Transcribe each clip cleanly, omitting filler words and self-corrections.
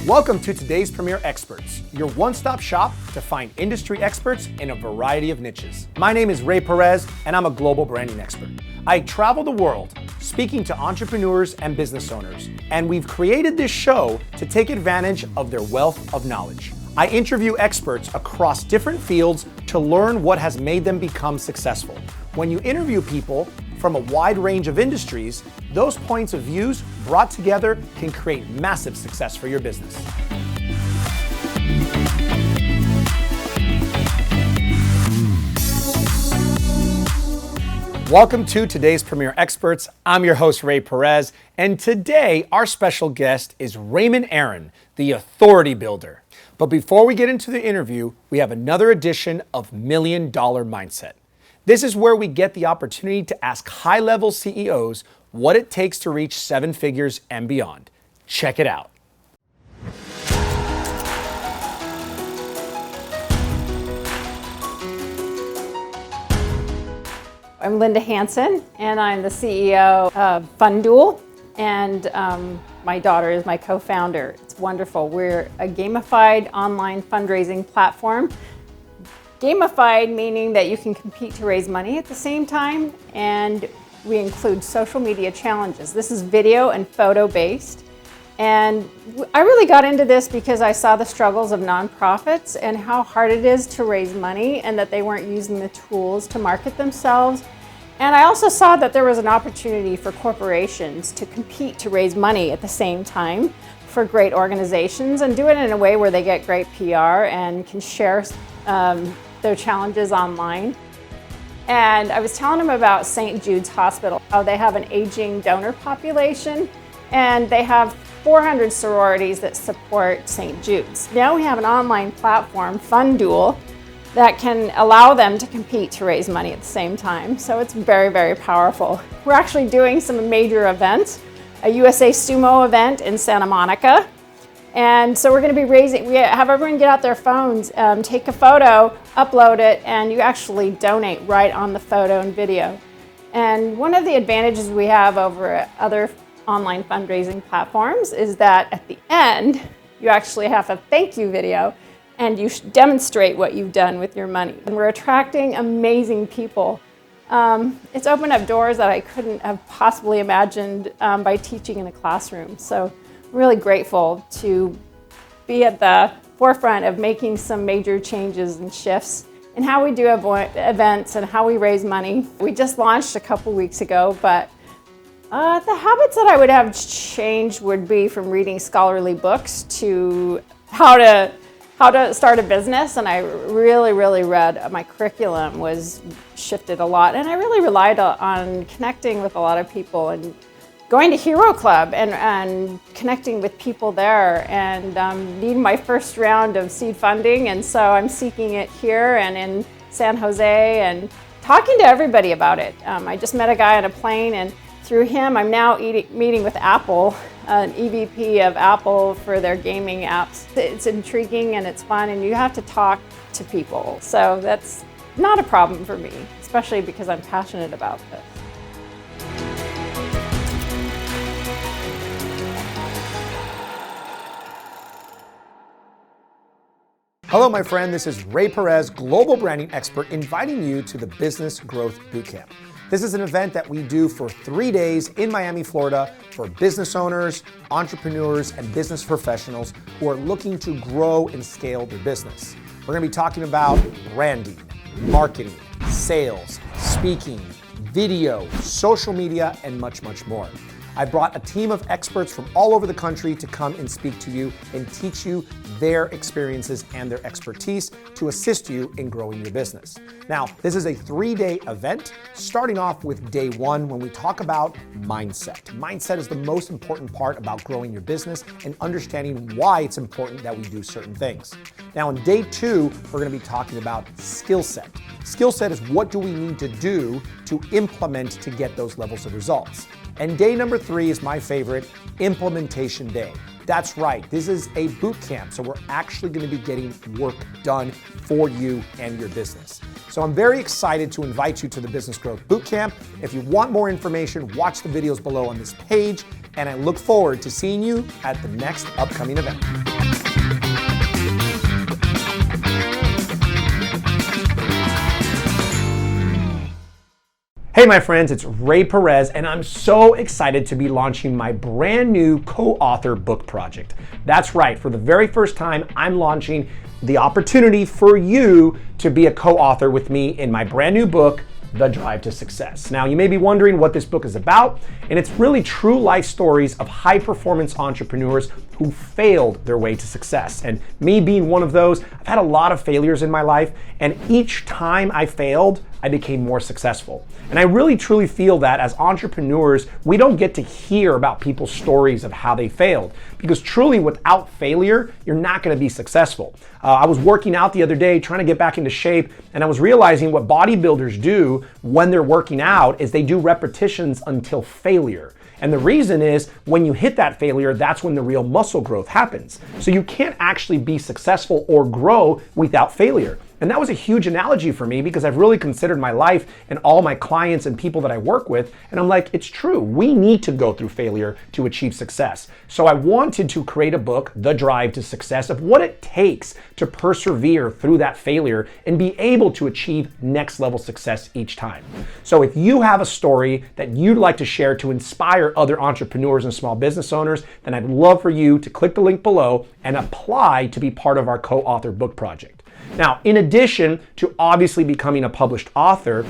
Welcome to today's Premier Experts, your one-stop shop to find industry experts in a variety of niches. My name is Ray Perez, and I'm a global branding expert. I travel the world speaking to entrepreneurs and business owners, and we've created this show to take advantage of their wealth of knowledge. I interview experts across different fields to learn what has made them become successful. When you interview people from a wide range of industries, those points of views brought together can create massive success for your business. Welcome to today's Premier Experts. I'm your host, Ray Perez, and today our special guest is Raymond Aaron, the Authority Builder. But before we get into the interview, we have another edition of $1 Million Mindset. This is where we get the opportunity to ask high-level CEOs what it takes to reach 7 figures and beyond. Check it out. I'm Linda Hansen, and I'm the CEO of Duel, and my daughter is my co-founder. It's wonderful. We're a gamified online fundraising platform. Gamified meaning that you can compete to raise money at the same time, and we include social media challenges. This is video and photo based, and I really got into this because I saw the struggles of nonprofits and how hard it is to raise money and that they weren't using the tools to market themselves. And I also saw that there was an opportunity for corporations to compete to raise money at the same time for great organizations and do it in a way where they get great PR and can share their challenges online. And I was telling them about St. Jude's Hospital, how they have an aging donor population, and they have 400 sororities that support St. Jude's. Now we have an online platform, Duel, that can allow them to compete to raise money at the same time. So it's very, very powerful. We're actually doing some major events, a USA Sumo event in Santa Monica. And so we're going to be we have everyone get out their phones, take a photo, upload it, and you actually donate right on the photo and video. And one of the advantages we have over other online fundraising platforms is that at the end, you actually have a thank you video and you demonstrate what you've done with your money. And we're attracting amazing people. It's opened up doors that I couldn't have possibly imagined by teaching in a classroom. So I'm really grateful to be at the forefront of making some major changes and shifts in how we do events and how we raise money. We just launched a couple weeks ago, but the habits that I would have changed would be from reading scholarly books to how to start a business. And I really read, my curriculum was shifted a lot, and I really relied on connecting with a lot of people and going to Hero Club and connecting with people there, and need my first round of seed funding, and so I'm seeking it here and in San Jose and talking to everybody about it. I just met a guy on a plane, and through him I'm now meeting with Apple, an EVP of Apple for their gaming apps. It's intriguing and it's fun, and you have to talk to people. So that's not a problem for me, especially because I'm passionate about this. Hello, my friend. This is Ray Perez, global branding expert, inviting you to the Business Growth Bootcamp. This is an event that we do for 3 days in Miami, Florida, for business owners, entrepreneurs, and business professionals who are looking to grow and scale their business. We're going to be talking about branding, marketing, sales, speaking, video, social media, and much more. I brought a team of experts from all over the country to come and speak to you and teach you their experiences and their expertise to assist you in growing your business. Now, this is a 3-day event, starting off with day 1 when we talk about mindset. Mindset is the most important part about growing your business and understanding why it's important that we do certain things. Now, in day 2, we're going to be talking about skill set. Skill set is what do we need to do to implement to get those levels of results. And day number 3 is my favorite, implementation day. That's right, this is a boot camp, so we're actually gonna be getting work done for you and your business. So I'm very excited to invite you to the Business Growth Bootcamp. If you want more information, watch the videos below on this page, and I look forward to seeing you at the next upcoming event. Hey my friends, it's Ray Perez, and I'm so excited to be launching my brand new co-author book project. That's right, for the very first time, I'm launching the opportunity for you to be a co-author with me in my brand new book, The Drive to Success. Now, you may be wondering what this book is about, and it's really true life stories of high-performance entrepreneurs who failed their way to success. And me being one of those, I've had a lot of failures in my life, and each time I failed, I became more successful. And I really truly feel that as entrepreneurs, we don't get to hear about people's stories of how they failed, because truly without failure, you're not gonna be successful. I was working out the other day, trying to get back into shape, and I was realizing what bodybuilders do when they're working out is they do repetitions until failure. And the reason is when you hit that failure, that's when the real muscle growth happens. So you can't actually be successful or grow without failure. And that was a huge analogy for me because I've really considered my life and all my clients and people that I work with. And I'm like, it's true. We need to go through failure to achieve success. So I wanted to create a book, The Drive to Success, of what it takes to persevere through that failure and be able to achieve next level success each time. So if you have a story that you'd like to share to inspire other entrepreneurs and small business owners, then I'd love for you to click the link below and apply to be part of our co-author book project. Now, in addition to obviously becoming a published author,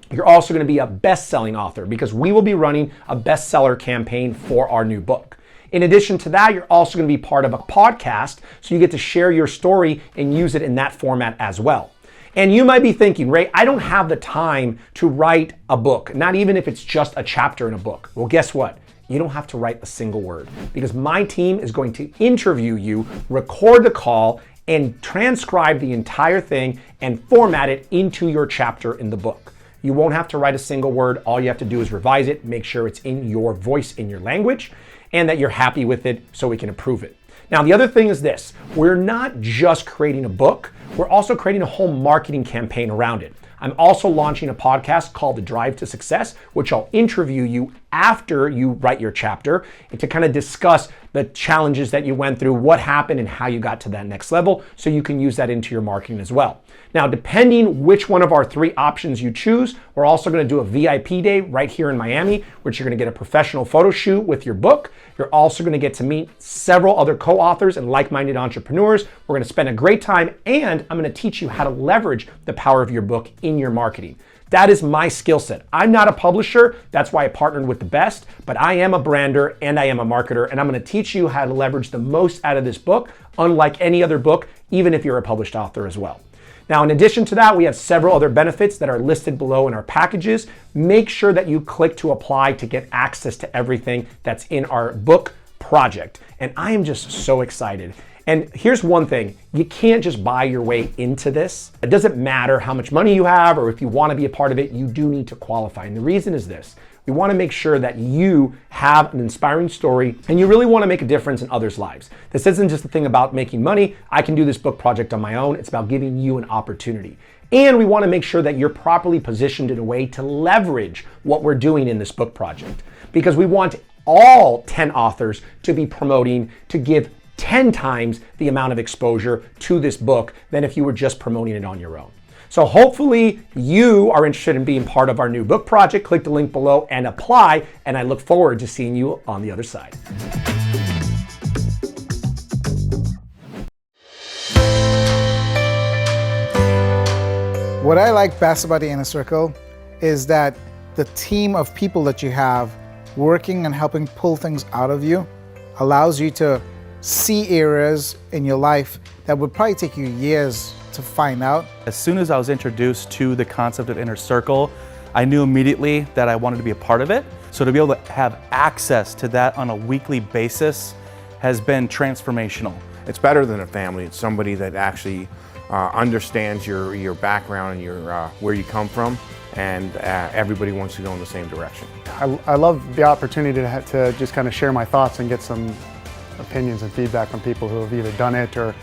you're also going to be a best-selling author because we will be running a bestseller campaign for our new book. In addition to that, you're also going to be part of a podcast, so you get to share your story and use it in that format as well. And you might be thinking, Ray, I don't have the time to write a book, not even if it's just a chapter in a book. Well, guess what? You don't have to write a single word because my team is going to interview you, record the call, and transcribe the entire thing and format it into your chapter in the book. You won't have to write a single word. All you have to do is revise it, make sure it's in your voice, in your language, and that you're happy with it so we can approve it. Now, the other thing is this. We're not just creating a book, we're also creating a whole marketing campaign around it. I'm also launching a podcast called The Drive to Success, which I'll interview you after you write your chapter and to kind of discuss the challenges that you went through, what happened, and how you got to that next level so you can use that into your marketing as well. Now, depending which one of our three options you choose, we're also going to do a VIP day right here in Miami, which you're going to get a professional photo shoot with your book. You're also going to get to meet several other co-authors and like-minded entrepreneurs. We're going to spend a great time, and I'm going to teach you how to leverage the power of your book in your marketing. That is my skill set. I'm not a publisher. That's why I partnered with the best, but I am a brander and I am a marketer, and I'm going to teach you how to leverage the most out of this book, unlike any other book, even if you're a published author as well. Now, in addition to that, we have several other benefits that are listed below in our packages. Make sure that you click to apply to get access to everything that's in our book project. And I am just so excited. And here's one thing, you can't just buy your way into this. It doesn't matter how much money you have or if you want to be a part of it, you do need to qualify. And the reason is this. We want to make sure that you have an inspiring story and you really want to make a difference in others' lives. This isn't just a thing about making money. I can do this book project on my own. It's about giving you an opportunity. And we want to make sure that you're properly positioned in a way to leverage what we're doing in this book project, because we want all 10 authors to be promoting to give 10 times the amount of exposure to this book than if you were just promoting it on your own. So hopefully you are interested in being part of our new book project. Click the link below and apply, and I look forward to seeing you on the other side. What I like best about the Inner Circle is that the team of people that you have working and helping pull things out of you allows you to see areas in your life that would probably take you years to find out. As soon as I was introduced to the concept of Inner Circle, I knew immediately that I wanted to be a part of it. So to be able to have access to that on a weekly basis has been transformational. It's better than a family. It's somebody that actually understands your background and your where you come from, and everybody wants to go in the same direction. I love the opportunity to just kind of share my thoughts and get some opinions and feedback from people who have either done it or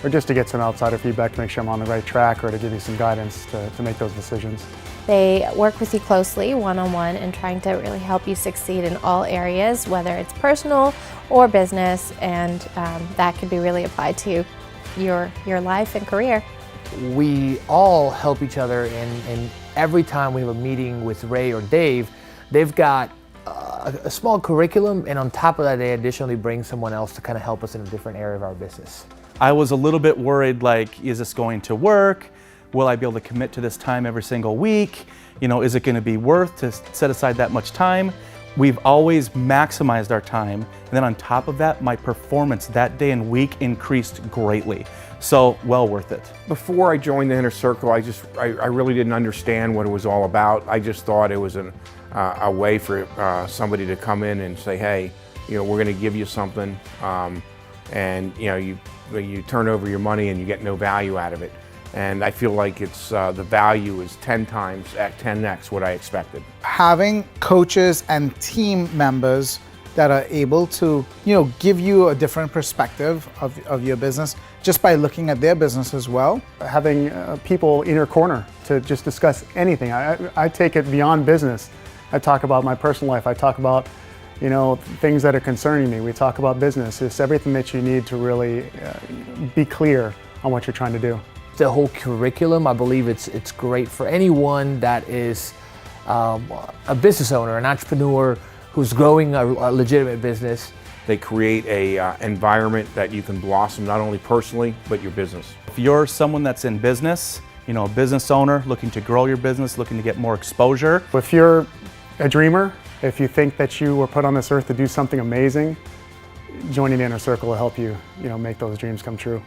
just to get some outsider feedback to make sure I'm on the right track or to give you some guidance to make those decisions. They work with you closely, one-on-one, and trying to really help you succeed in all areas, whether it's personal or business, and that can be really applied to your life and career. We all help each other, and every time we have a meeting with Ray or Dave, they've got a small curriculum, and on top of that, they additionally bring someone else to kind of help us in a different area of our business. I was a little bit worried, like, is this going to work? Will I be able to commit to this time every single week? You know, is it going to be worth to set aside that much time? We've always maximized our time, and then on top of that, my performance that day and week increased greatly. So, well worth it. Before I joined the Inner Circle, I really didn't understand what it was all about. I just thought it was a way for somebody to come in and say, hey, you know, we're going to give you something, and you know, you turn over your money and you get no value out of it. And I feel like it's the value is 10x what I expected. Having coaches and team members that are able to, you know, give you a different perspective of your business just by looking at their business as well. Having people in your corner to just discuss anything. I take it beyond business. I talk about my personal life. I talk about, you know, things that are concerning me. We talk about business. It's everything that you need to really be clear on what you're trying to do. The whole curriculum, I believe it's great for anyone that is a business owner, an entrepreneur who's growing a legitimate business. They create a environment that you can blossom not only personally, but your business. If you're someone that's in business, you know, a business owner looking to grow your business, looking to get more exposure. If you're a dreamer, if you think that you were put on this earth to do something amazing, joining the Inner Circle will help you, you know, make those dreams come true.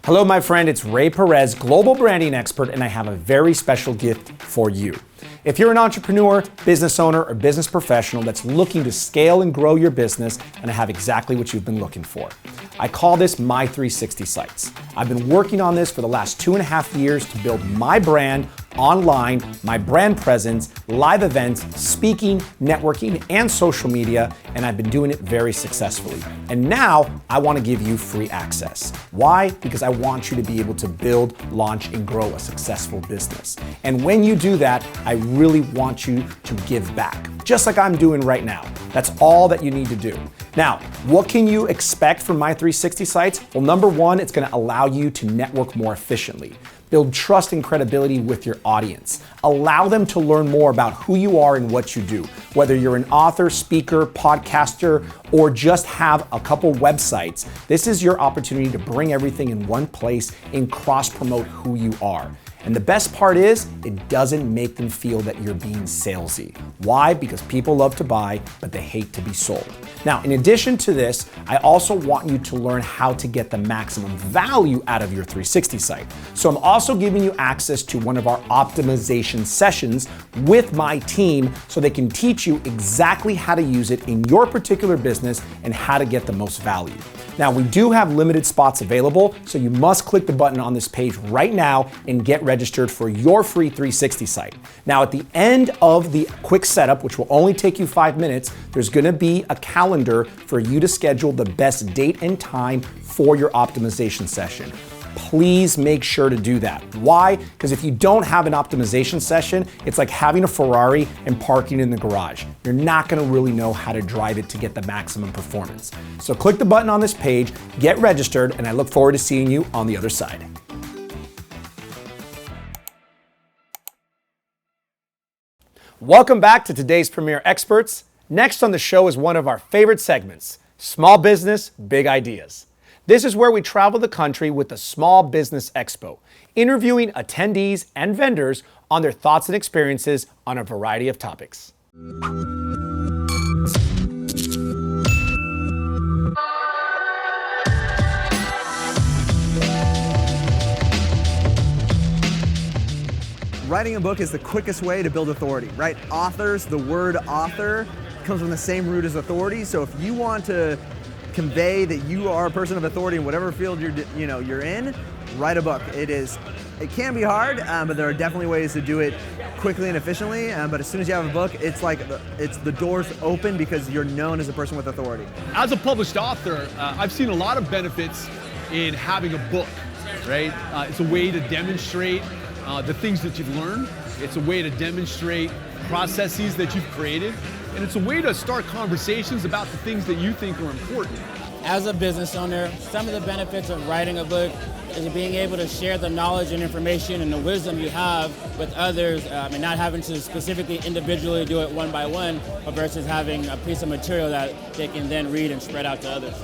Hello, my friend, it's Ray Perez, global branding expert, and I have a very special gift for you. If you're an entrepreneur, business owner, or business professional that's looking to scale and grow your business, and I have exactly what you've been looking for. I call this My 360 Sites. I've been working on this for the last 2.5 years to build my brand online, my brand presence, live events, speaking, networking, and social media, and I've been doing it very successfully. And now I want to give you free access. Why? Because I want you to be able to build, launch, and grow a successful business. And when you do that, I really want you to give back, just like I'm doing right now. That's all that you need to do. Now, what can you expect from My 360 Sites? Well, number one, it's going to allow you to network more efficiently. Build trust and credibility with your audience. Allow them to learn more about who you are and what you do. Whether you're an author, speaker, podcaster, or just have a couple websites, this is your opportunity to bring everything in one place and cross-promote who you are. And the best part is, it doesn't make them feel that you're being salesy. Why? Because people love to buy, but they hate to be sold. Now, in addition to this, I also want you to learn how to get the maximum value out of your 360 site. So I'm also giving you access to one of our optimization sessions with my team so they can teach you exactly how to use it in your particular business and how to get the most value. Now, we do have limited spots available, so you must click the button on this page right now and get registered for your free 360 site. Now, at the end of the quick setup, which will only take you 5 minutes, there's gonna be a calendar for you to schedule the best date and time for your optimization session. Please make sure to do that. Why? Because if you don't have an optimization session, it's like having a Ferrari and parking in the garage. You're not gonna really know how to drive it to get the maximum performance. So click the button on this page, get registered, and I look forward to seeing you on the other side. Welcome back to today's Premier Experts. Next on the show is one of our favorite segments, Small Business, Big Ideas. This is where we travel the country with the Small Business Expo, interviewing attendees and vendors on their thoughts and experiences on a variety of topics. Writing a book is the quickest way to build authority, right? Authors, the word author comes from the same root as authority. So if you want to convey that you are a person of authority in whatever field you're in, write a book. It can be hard, but there are definitely ways to do it quickly and efficiently. But as soon as you have a book, it's like the doors open because you're known as a person with authority. As a published author, I've seen a lot of benefits in having a book, right? It's a way to demonstrate the things that you've learned. It's a way to demonstrate processes that you've created. And it's a way to start conversations about the things that you think are important. As a business owner, some of the benefits of writing a book is being able to share the knowledge and information and the wisdom you have with others, and not having to specifically individually do it one by one, but versus having a piece of material that they can then read and spread out to others.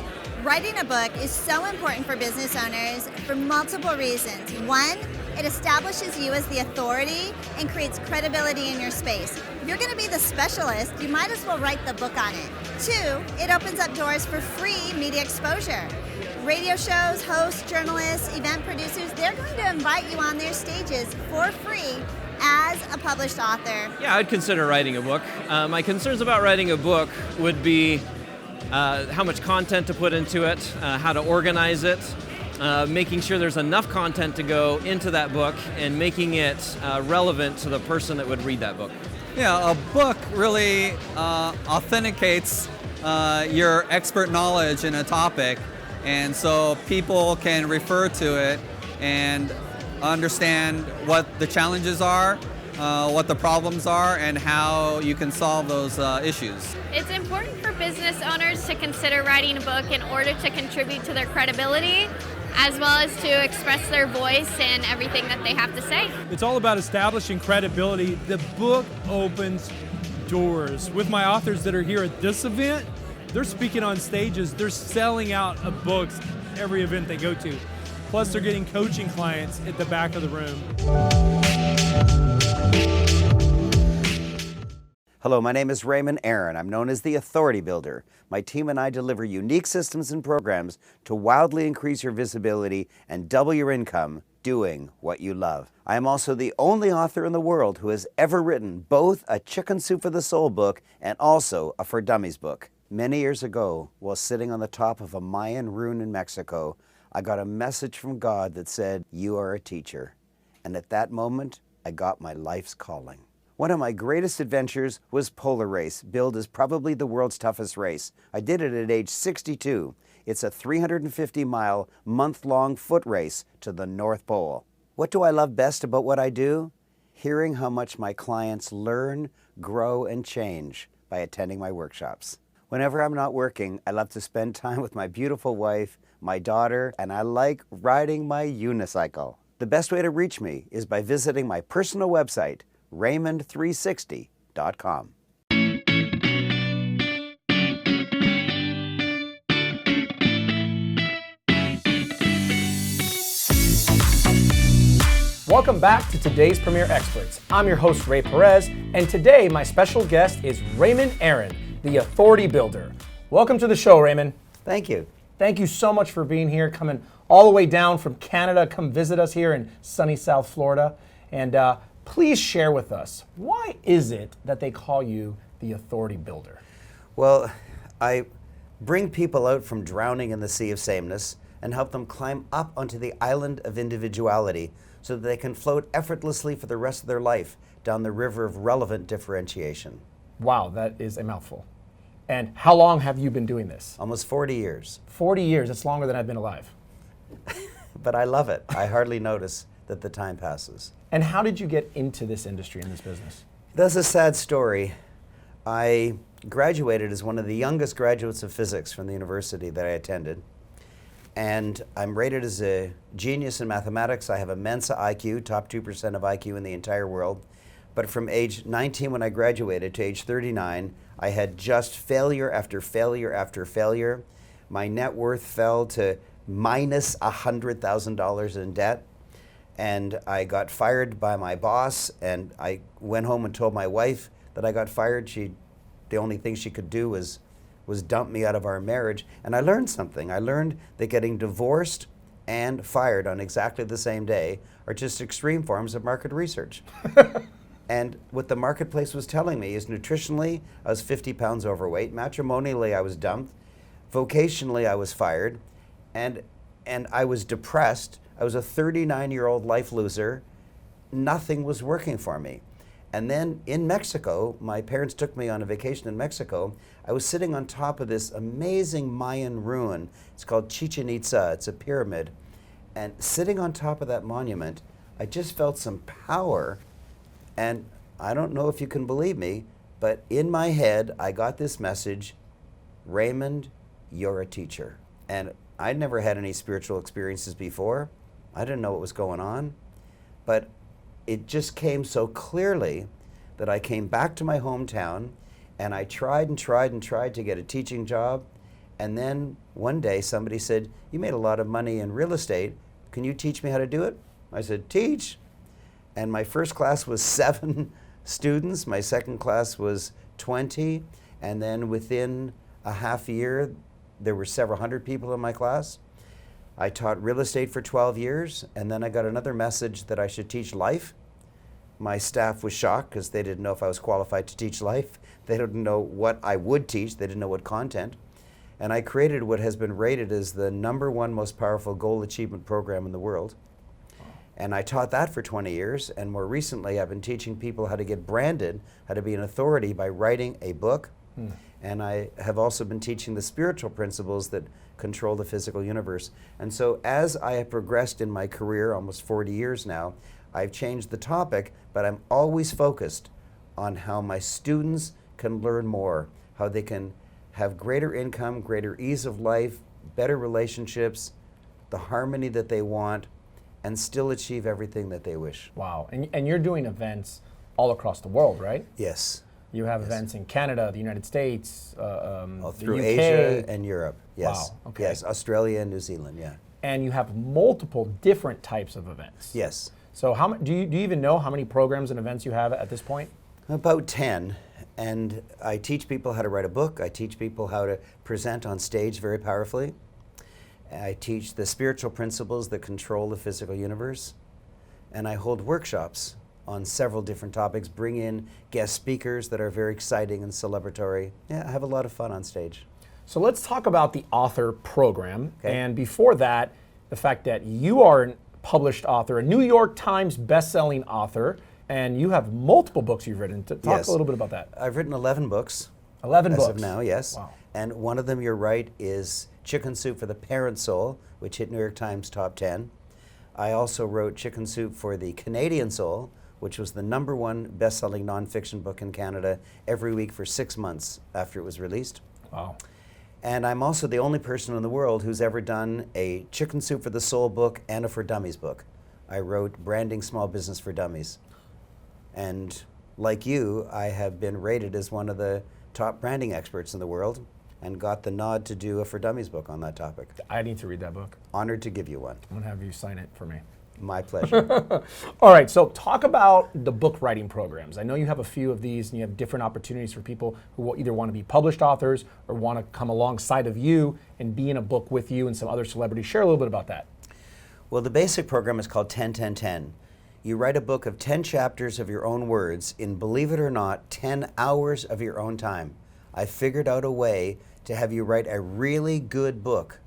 Writing a book is so important for business owners for multiple reasons. One, it establishes you as the authority and creates credibility in your space. If you're going to be the specialist, you might as well write the book on it. Two, it opens up doors for free media exposure. Radio shows, hosts, journalists, event producers, they're going to invite you on their stages for free as a published author. Yeah, I'd consider writing a book. My concerns about writing a book would be how much content to put into it, how to organize it, making sure there's enough content to go into that book, and making it relevant to the person that would read that book. Yeah, a book really authenticates your expert knowledge in a topic, and so people can refer to it and understand what the challenges are, what the problems are, and how you can solve those issues. It's important for business owners to consider writing a book in order to contribute to their credibility, as well as to express their voice and everything that they have to say. It's all about establishing credibility. The book opens doors. With my authors that are here at this event, they're speaking on stages, they're selling out of books every event they go to. Plus they're getting coaching clients at the back of the room. Hello, my name is Raymond Aaron. I'm known as the Authority Builder. My team and I deliver unique systems and programs to wildly increase your visibility and double your income doing what you love. I am also the only author in the world who has ever written both a Chicken Soup for the Soul book and also a For Dummies book. Many years ago, while sitting on the top of a Mayan ruin in Mexico, I got a message from God that said, "You are a teacher." And at that moment, I got my life's calling. One of my greatest adventures was Polar Race, billed as probably the world's toughest race. I did it at age 62. It's a 350-mile, month-long foot race to the North Pole. What do I love best about what I do? Hearing how much my clients learn, grow, and change by attending my workshops. Whenever I'm not working, I love to spend time with my beautiful wife, my daughter, and I like riding my unicycle. The best way to reach me is by visiting my personal website, Raymond360.com. Welcome back to today's Premier Experts. I'm your host, Ray Perez, and today my special guest is Raymond Aaron, the Authority Builder. Welcome to the show, Raymond. Thank you. Thank you so much for being here, coming all the way down from Canada. Come visit us here in sunny South Florida. And please share with us, why is it that they call you the Authority Builder? Well, I bring people out from drowning in the sea of sameness and help them climb up onto the island of individuality so that they can float effortlessly for the rest of their life down the river of relevant differentiation. Wow, that is a mouthful. And how long have you been doing this? Almost 40 years. 40 years, it's longer than I've been alive. But I love it. I hardly notice that the time passes. And how did you get into this industry and this business? That's a sad story. I graduated as one of the youngest graduates of physics from the university that I attended. And I'm rated as a genius in mathematics. I have a Mensa IQ, top 2% of IQ in the entire world. But from age 19 when I graduated to age 39, I had just failure after failure after failure. My net worth fell to minus $100,000 in debt. And I got fired by my boss, and I went home and told my wife that I got fired. The only thing she could do was dump me out of our marriage. And I learned something. I learned that getting divorced and fired on exactly the same day are just extreme forms of market research. And what the marketplace was telling me is nutritionally, I was 50 pounds overweight. Matrimonially, I was dumped. Vocationally, I was fired, and I was depressed. I was a 39-year-old life loser. Nothing was working for me. And then in Mexico, my parents took me on a vacation in Mexico. I was sitting on top of this amazing Mayan ruin. It's called Chichen Itza. It's a pyramid. And sitting on top of that monument, I just felt some power. And I don't know if you can believe me, but in my head, I got this message, Raymond, you're a teacher. And I'd never had any spiritual experiences before. I didn't know what was going on. But it just came so clearly that I came back to my hometown and I tried and tried and tried to get a teaching job. And then one day somebody said, you made a lot of money in real estate. Can you teach me how to do it? I said, teach. And my first class was 7 students. My second class was 20. And then within a half year, there were several hundred people in my class. I taught real estate for 12 years, and then I got another message that I should teach life. My staff was shocked because they didn't know if I was qualified to teach life. They didn't know what I would teach. They didn't know what content. And I created what has been rated as the #1 most powerful goal achievement program in the world. And I taught that for 20 years, and more recently I've been teaching people how to get branded, how to be an authority by writing a book. And I have also been teaching the spiritual principles that control the physical universe. And so as I have progressed in my career, almost 40 years now, I've changed the topic, but I'm always focused on how my students can learn more, how they can have greater income, greater ease of life, better relationships, the harmony that they want, and still achieve everything that they wish. Wow, and you're doing events all across the world, right? Yes. You have events in Canada, the United States, through the UK. Asia and Europe, yes. Wow, okay. Yes, Australia and New Zealand, yeah. And you have multiple different types of events. Yes. So do you even know how many programs and events you have at this point? About 10. And I teach people how to write a book. I teach people how to present on stage very powerfully. I teach the spiritual principles that control the physical universe. And I hold workshops on several different topics, bring in guest speakers that are very exciting and celebratory. Yeah, I have a lot of fun on stage. So let's talk about the author program. Okay. And before that, the fact that you are a published author, a New York Times best-selling author, and you have multiple books you've written. Talk a little bit about that. I've written 11 books. 11 books? As of now, yes. Wow. And one of them, you're right, is Chicken Soup for the Parent Soul, which hit New York Times top 10. I also wrote Chicken Soup for the Canadian Soul, which was the #1 best-selling nonfiction book in Canada every week for 6 months after it was released. Wow. And I'm also the only person in the world who's ever done a Chicken Soup for the Soul book and a For Dummies book. I wrote Branding Small Business for Dummies. And like you, I have been rated as one of the top branding experts in the world and got the nod to do a For Dummies book on that topic. I need to read that book. Honored to give you one. I'm gonna have you sign it for me. My pleasure. All right, so talk about the book writing programs. I know you have a few of these and you have different opportunities for people who will either want to be published authors or want to come alongside of you and be in a book with you and some other celebrities. Share a little bit about that. Well, the basic program is called 10-10-10. You write a book of 10 chapters of your own words in, believe it or not, 10 hours of your own time. I figured out a way to have you write a really good book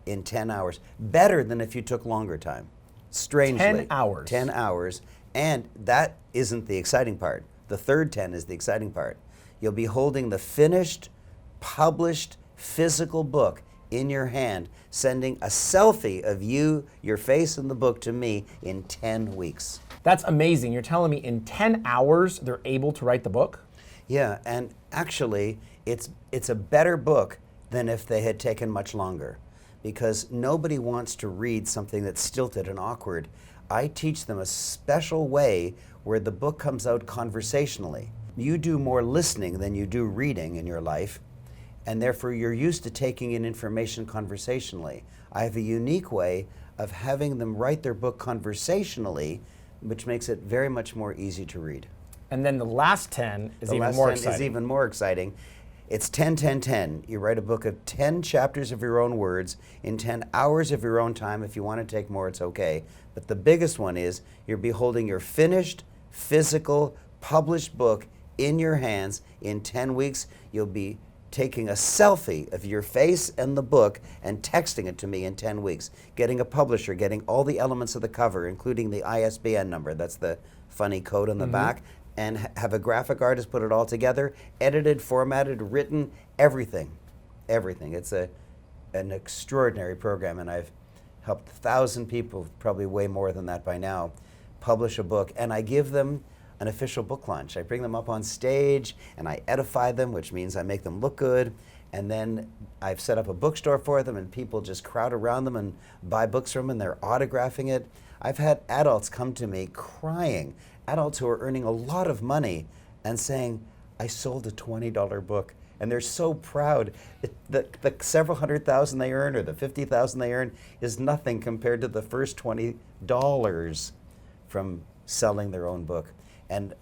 in 10 hours. Better than if you took longer time. Strangely. 10 hours. 10 hours. And that isn't the exciting part. The third 10 is the exciting part. You'll be holding the finished, published, physical book in your hand, sending a selfie of you, your face in the book to me in 10 weeks. That's amazing. You're telling me in 10 hours they're able to write the book? Yeah, and actually it's a better book than if they had taken much longer, because nobody wants to read something that's stilted and awkward. I teach them a special way where the book comes out conversationally. You do more listening than you do reading in your life, and therefore you're used to taking in information conversationally. I have a unique way of having them write their book conversationally, which makes it very much more easy to read. And then the last 10 is The even last more 10 exciting. is even more exciting. It's 10-10-10. You write a book of 10 chapters of your own words in 10 hours of your own time. If you want to take more, it's okay. But the biggest one is you're beholding your finished, physical, published book in your hands in 10 weeks. You'll be taking a selfie of your face and the book and texting it to me in 10 weeks, getting a publisher, getting all the elements of the cover, including the ISBN number, that's the funny code on the back, and have a graphic artist put it all together, edited, formatted, written, everything. Everything. It's an extraordinary program, and I've helped 1,000 people, probably way more than that by now, publish a book, and I give them an official book launch. I bring them up on stage and I edify them, which means I make them look good, and then I've set up a bookstore for them and people just crowd around them and buy books from them and they're autographing it. I've had adults come to me crying, adults who are earning a lot of money and saying, I sold a $20 book. And they're so proud. The several $100,000 they earn or the $50,000 they earn is nothing compared to the first $20 from selling their own book. And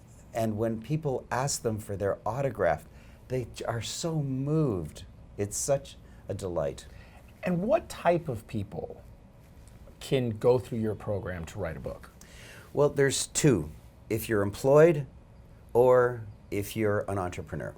when people ask them for their autograph, they are so moved. It's such a delight. And what type of people can go through your program to write a book? Well, there's two. If you're employed or if you're an entrepreneur.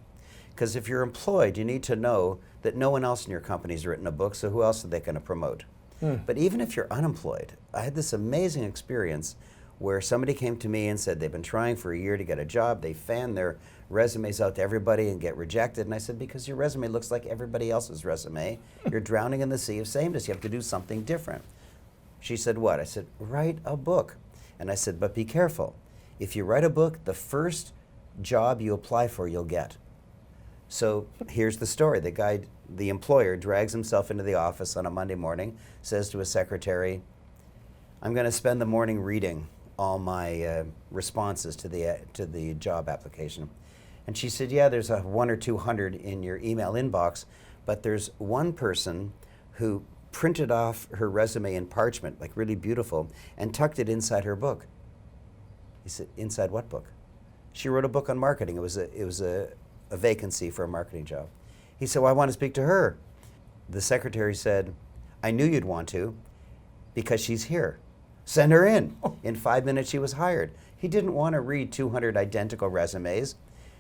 Because if you're employed, you need to know that no one else in your company has written a book, so who else are they going to promote? But even if you're unemployed, I had this amazing experience where somebody came to me and said they've been trying for a year to get a job. They fan their resumes out to everybody and get rejected. And I said, because your resume looks like everybody else's resume. You're drowning in the sea of sameness. You have to do something different. She said, what? I said, write a book. And I said, but be careful. If you write a book, the first job you apply for, you'll get. So here's the story. The employer drags himself into the office on a Monday morning, says to his secretary, I'm going to spend the morning reading all my responses to the job application. And she said, yeah, there's 100 or 200 in your email inbox, but there's one person who printed off her resume in parchment, like really beautiful, and tucked it inside her book. He said, inside what book? She wrote a book on marketing. It was a vacancy for a marketing job. He said, well, I want to speak to her. The secretary said, I knew you'd want to because she's here. Send her in. In 5 minutes, she was hired. He didn't want to read 200 identical resumes.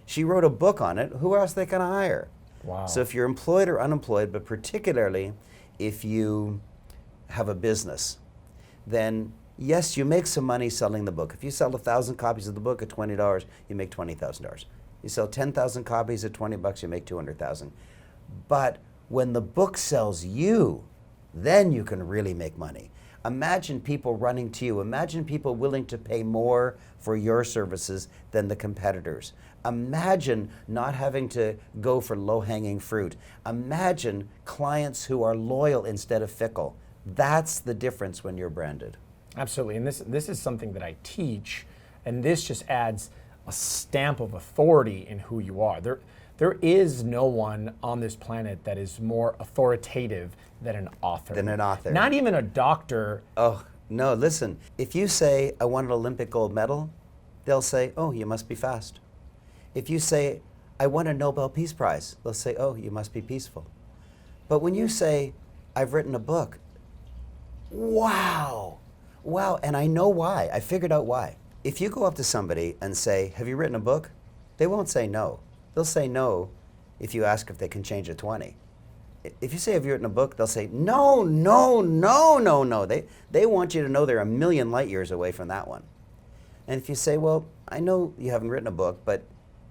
She wrote a book on it. Who else are they going to hire? Wow. So if you're employed or unemployed, but particularly if you have a business, then yes, you make some money selling the book. If you sell 1,000 copies of the book at $20, you make $20,000. You sell 10,000 copies at $20, you make $200,000. But when the book sells you, then you can really make money. Imagine people running to you. Imagine people willing to pay more for your services than the competitors. Imagine not having to go for low-hanging fruit. Imagine clients who are loyal instead of fickle. That's the difference when you're branded. Absolutely, and this is something that I teach, and this just adds a stamp of authority in who you are. There is no one on this planet that is more authoritative than an author. Than an author. Not even a doctor. Oh, no, listen. If you say, I want an Olympic gold medal, they'll say, oh, you must be fast. If you say, I want a Nobel Peace Prize, they'll say, oh, you must be peaceful. But when you say, I've written a book, wow, and I know why. I figured out why. If you go up to somebody and say, have you written a book? They won't say no. They'll say no if you ask if they can change a 20. If you say, have you written a book? They'll say, no. They want you to know they're a million light years away from that one. And if you say, well, I know you haven't written a book, but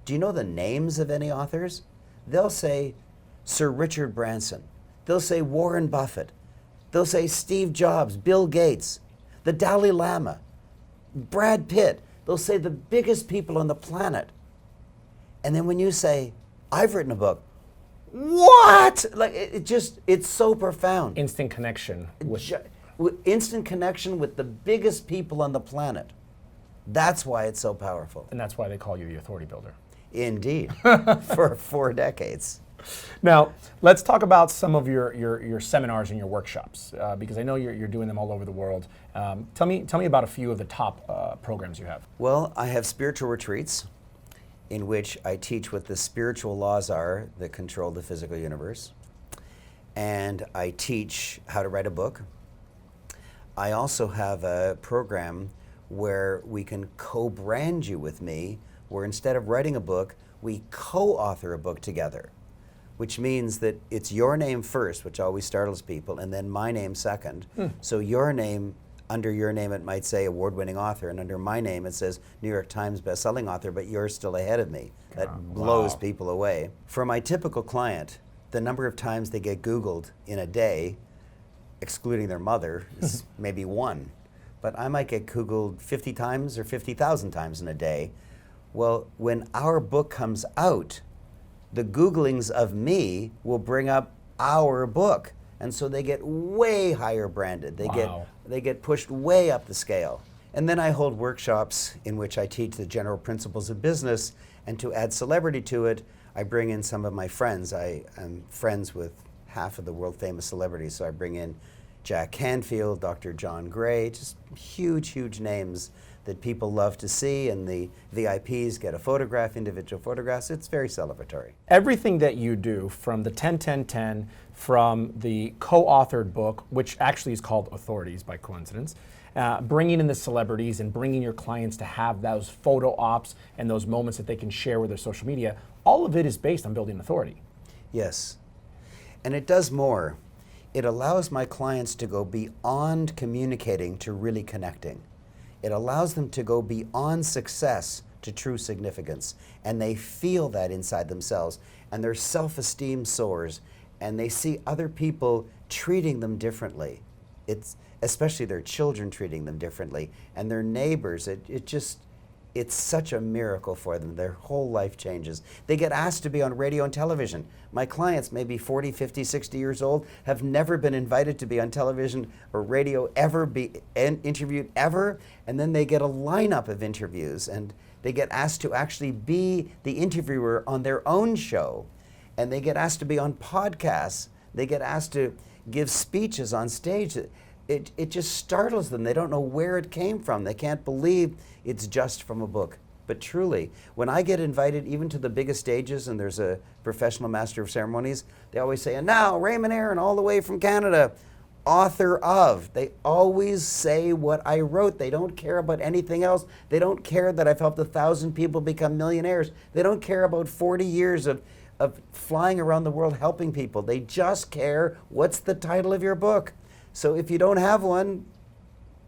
do you know the names of any authors? They'll say Sir Richard Branson. They'll say Warren Buffett. They'll say Steve Jobs, Bill Gates, the Dalai Lama, Brad Pitt. They'll say the biggest people on the planet. And then when you say, I've written a book, what? Like it's so profound. Instant connection. Instant connection with the biggest people on the planet. That's why it's so powerful. And that's why they call you the authority builder. Indeed, for 4 decades. Now, let's talk about some of your seminars and your workshops, because I know you're doing them all over the world. Tell me about a few of the top programs you have. Well, I have spiritual retreats in which I teach what the spiritual laws are that control the physical universe. And I teach how to write a book. I also have a program where we can co-brand you with me, where instead of writing a book, we co-author a book together. which means that it's your name first, which always startles people, and then my name second. So your name, under your name it might say award-winning author, and under my name it says New York Times best-selling author, but you're still ahead of me. That blows people away. For my typical client, the number of times they get Googled in a day, excluding their mother, is maybe 1. But I might get Googled 50 times or 50,000 times in a day. Well, when our book comes out, the Googlings of me will bring up our book. And so they get way higher branded. They get pushed way up the scale. And then I hold workshops in which I teach the general principles of business, and to add celebrity to it, I bring in some of my friends. I am friends with half of the world famous celebrities, so I bring in Jack Canfield, Dr. John Gray, just huge, huge names that people love to see, and the VIPs get a photograph, individual photographs. It's very celebratory. Everything that you do, from the 10-10-10, from the co-authored book, which actually is called Authorities by coincidence, bringing in the celebrities and bringing your clients to have those photo ops and those moments that they can share with their social media, all of it is based on building authority. Yes, and it does more. It allows my clients to go beyond communicating to really connecting. It allows them to go beyond success to true significance, and they feel that inside themselves, and their self-esteem soars, and they see other people treating them differently. It's especially their children treating them differently, and their neighbors. It's such a miracle for them. Their whole life changes. They get asked to be on radio and television. My clients may be 40, 50, 60 years old, have never been invited to be on television or radio, ever be interviewed ever, and then they get a lineup of interviews, and they get asked to actually be the interviewer on their own show, and they get asked to be on podcasts. They get asked to give speeches on stage. It just startles them. They don't know where it came from. They can't believe it's just from a book. But truly, when I get invited even to the biggest stages and there's a professional master of ceremonies, they always say, and now Raymond Aaron, all the way from Canada, author of. They always say what I wrote. They don't care about anything else. They don't care that I've helped 1,000 people become millionaires. They don't care about 40 years of flying around the world helping people. They just care, what's the title of your book? So if you don't have one,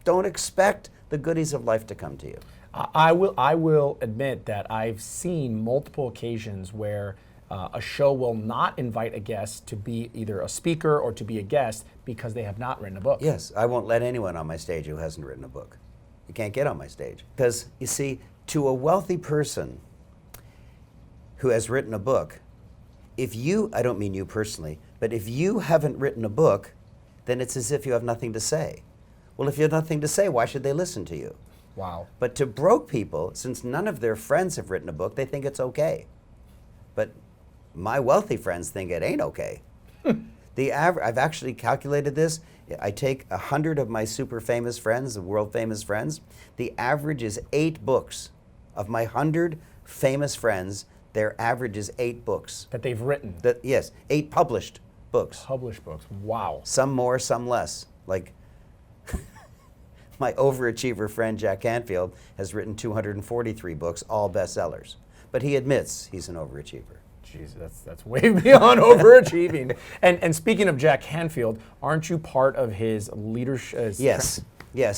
don't expect the goodies of life to come to you. I will admit that I've seen multiple occasions where a show will not invite a guest to be either a speaker or to be a guest because they have not written a book. Yes, I won't let anyone on my stage who hasn't written a book. You can't get on my stage. Because, you see, to a wealthy person who has written a book, if you, I don't mean you personally, but if you haven't written a book, then it's as if you have nothing to say. Well, if you have nothing to say, why should they listen to you? Wow. But to broke people, since none of their friends have written a book, they think it's okay. But my wealthy friends think it ain't okay. I've actually calculated this. I take 100 of my super famous friends, the world famous friends. The average is 8 books. Of my 100 famous friends, their average is 8 books. That they've written? Yes, 8 published books. Published books, wow. Some more, some less. Like my overachiever friend Jack Canfield has written 243 books, all bestsellers. But he admits he's an overachiever. Jeez, that's way beyond overachieving. And speaking of Jack Canfield, aren't you part of his leadership? Yes,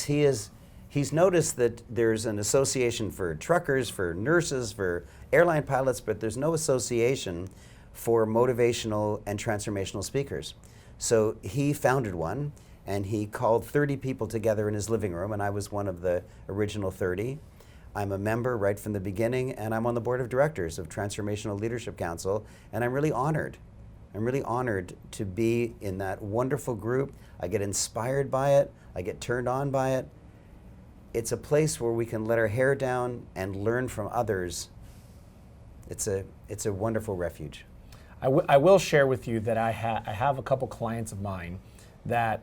he is. He's noticed that there's an association for truckers, for nurses, for airline pilots, but there's no association for motivational and transformational speakers. So he founded one, and he called 30 people together in his living room, and I was one of the original 30. I'm a member right from the beginning, and I'm on the board of directors of Transformational Leadership Council, and I'm really honored. I'm really honored to be in that wonderful group. I get inspired by it. I get turned on by it. It's a place where we can let our hair down and learn from others. It's a wonderful refuge. I will share with you that I have a couple clients of mine that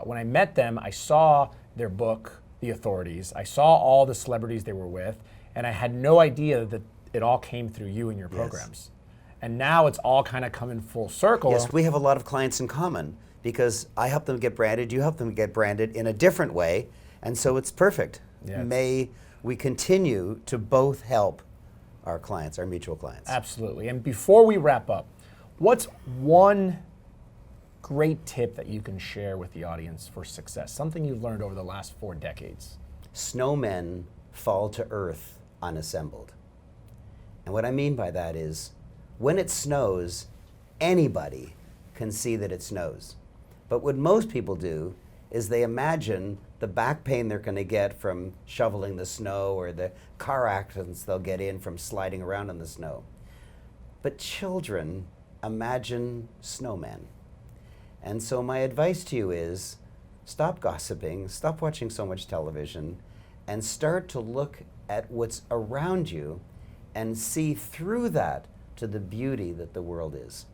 when I met them, I saw their book, The Authorities. I saw all the celebrities they were with, and I had no idea that it all came through you and your programs. And now it's all kind of coming full circle. Yes, we have a lot of clients in common because I help them get branded, you help them get branded in a different way, and so it's perfect. Yeah, May we continue to both help our clients, our mutual clients. Absolutely. And before we wrap up, What's one great tip that you can share with the audience for success? Something you've learned over the last 4 decades. Snowmen fall to earth unassembled. And what I mean by that is, when it snows, anybody can see that it snows. But what most people do is they imagine the back pain they're going to get from shoveling the snow, or the car accidents they'll get in from sliding around in the snow. But children imagine snowmen. And so my advice to you is, stop gossiping, stop watching so much television, and start to look at what's around you and see through that to the beauty that the world is.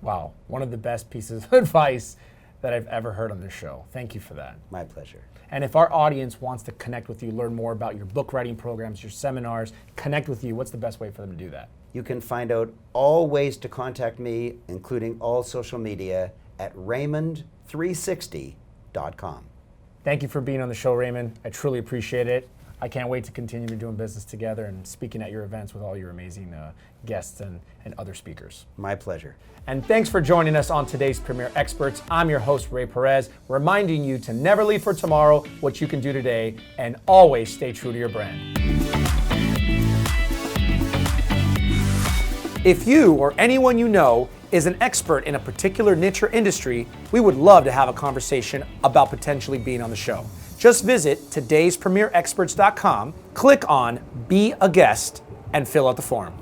Wow, one of the best pieces of advice that I've ever heard on this show. Thank you for that. My pleasure. And if our audience wants to connect with you, learn more about your book writing programs, your seminars, connect with you, what's the best way for them to do that? You can find out all ways to contact me, including all social media, at Raymond360.com. Thank you for being on the show, Raymond. I truly appreciate it. I can't wait to continue doing business together and speaking at your events with all your amazing guests and other speakers. My pleasure. And thanks for joining us on today's Premier Experts. I'm your host, Ray Perez, reminding you to never leave for tomorrow what you can do today, and always stay true to your brand. If you or anyone you know is an expert in a particular niche or industry, we would love to have a conversation about potentially being on the show. Just visit todayspremierexperts.com, click on Be a Guest, and fill out the form.